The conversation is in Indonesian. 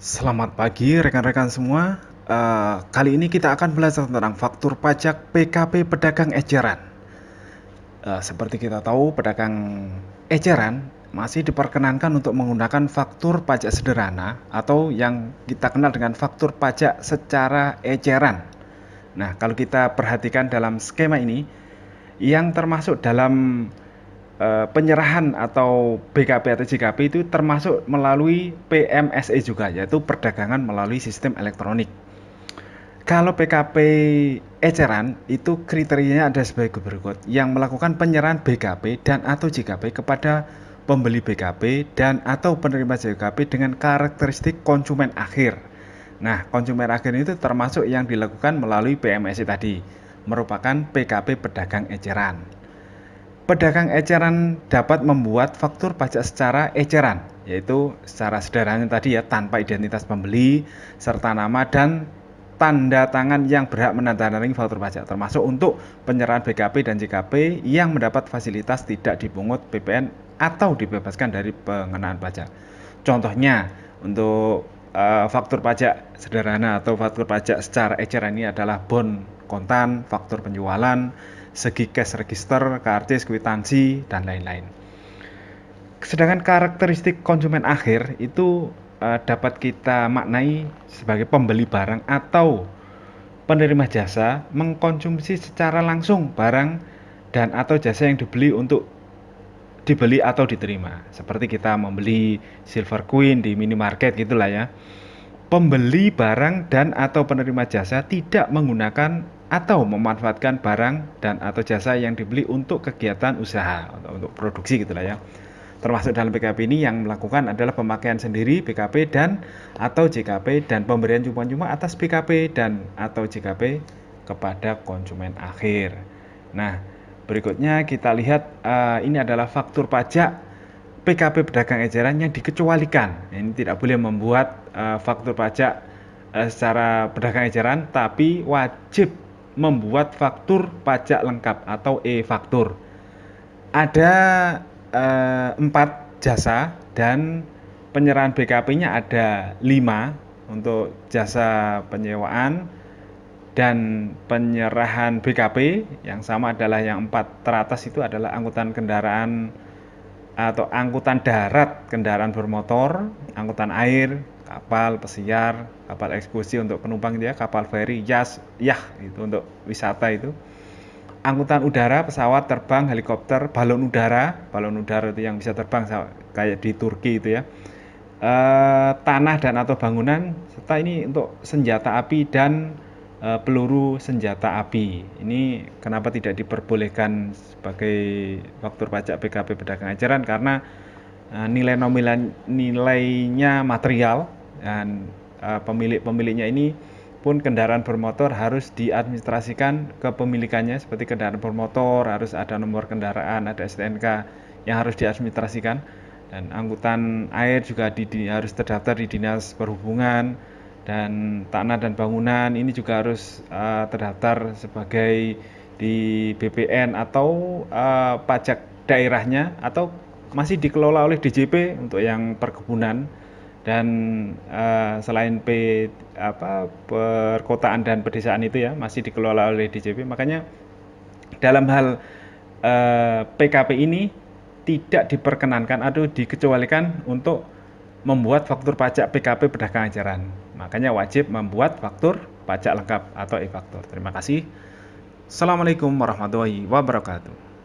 Selamat pagi rekan-rekan semua. Kali ini kita akan belajar tentang faktur pajak PKP pedagang eceran. Seperti kita tahu, pedagang eceran masih diperkenankan untuk menggunakan faktur pajak sederhana atau yang kita kenal dengan faktur pajak secara eceran. Nah, kalau kita perhatikan dalam skema ini, yang termasuk dalam penyerahan atau BKP atau JKP itu termasuk melalui PMSE juga, yaitu perdagangan melalui sistem elektronik. Kalau PKP eceran itu kriterianya ada sebagai berikut, yang melakukan penyerahan BKP dan atau JKP kepada pembeli BKP dan atau penerima JKP dengan karakteristik konsumen akhir. Nah, konsumen akhir itu termasuk yang dilakukan melalui PMSE tadi, merupakan PKP pedagang eceran. Pedagang eceran dapat membuat faktur pajak secara eceran, yaitu secara sederhana tadi ya, tanpa identitas pembeli, serta nama dan tanda tangan yang berhak menandatangani faktur pajak, termasuk untuk penyerahan BKP dan JKP yang mendapat fasilitas tidak dipungut PPN atau dibebaskan dari pengenaan pajak. Contohnya, untuk faktur pajak sederhana atau faktur pajak secara eceran ini adalah bon kontan, faktur penjualan, segi cash register, karcis, kwitansi, dan lain-lain. Sedangkan karakteristik konsumen akhir itu dapat kita maknai sebagai pembeli barang atau penerima jasa mengkonsumsi secara langsung barang dan atau jasa yang dibeli untuk dibeli atau diterima. Seperti kita membeli silver coin di minimarket gitulah ya. Pembeli barang dan atau penerima jasa tidak menggunakan atau memanfaatkan barang dan atau jasa yang dibeli untuk kegiatan usaha atau untuk produksi gitulah ya. Termasuk dalam PKP ini yang melakukan adalah pemakaian sendiri PKP dan atau JKP dan pemberian cuma-cuma atas PKP dan atau JKP kepada konsumen akhir. Nah, berikutnya kita lihat ini adalah faktur pajak PKP pedagang eceran yang dikecualikan. Ini tidak boleh membuat faktur pajak secara pedagang eceran, tapi wajib membuat faktur pajak lengkap atau e-faktur. Ada 4 jasa dan penyerahan BKP-nya ada 5 untuk jasa penyewaan dan penyerahan BKP. Yang sama adalah yang 4 teratas itu adalah angkutan kendaraan atau angkutan darat, kendaraan bermotor, angkutan air, kapal pesiar, kapal eksekusi untuk penumpang itu ya, kapal feri, yas, itu untuk wisata itu. Angkutan udara, pesawat terbang, helikopter, balon udara itu yang bisa terbang kayak di Turki itu ya. Tanah dan atau bangunan, serta ini untuk senjata api dan peluru senjata api. Ini kenapa tidak diperbolehkan sebagai faktur pajak PKP pedagang eceran, karena nilai nominal nilainya material dan pemiliknya ini pun kendaraan bermotor harus diadministrasikan kepemilikannya. Seperti kendaraan bermotor harus ada nomor kendaraan, ada STNK yang harus diadministrasikan, dan angkutan air juga harus terdaftar di Dinas Perhubungan, dan tanah dan bangunan ini juga harus terdaftar sebagai di BPN atau pajak daerahnya, atau masih dikelola oleh DJP untuk yang perkebunan, dan selain perkotaan dan pedesaan itu ya masih dikelola oleh DJP. Makanya dalam hal PKP ini tidak diperkenankan atau dikecualikan untuk membuat faktur pajak PKP pedagang eceran. Makanya wajib membuat faktur pajak lengkap atau e-faktur. Terima kasih. Assalamualaikum warahmatullahi wabarakatuh.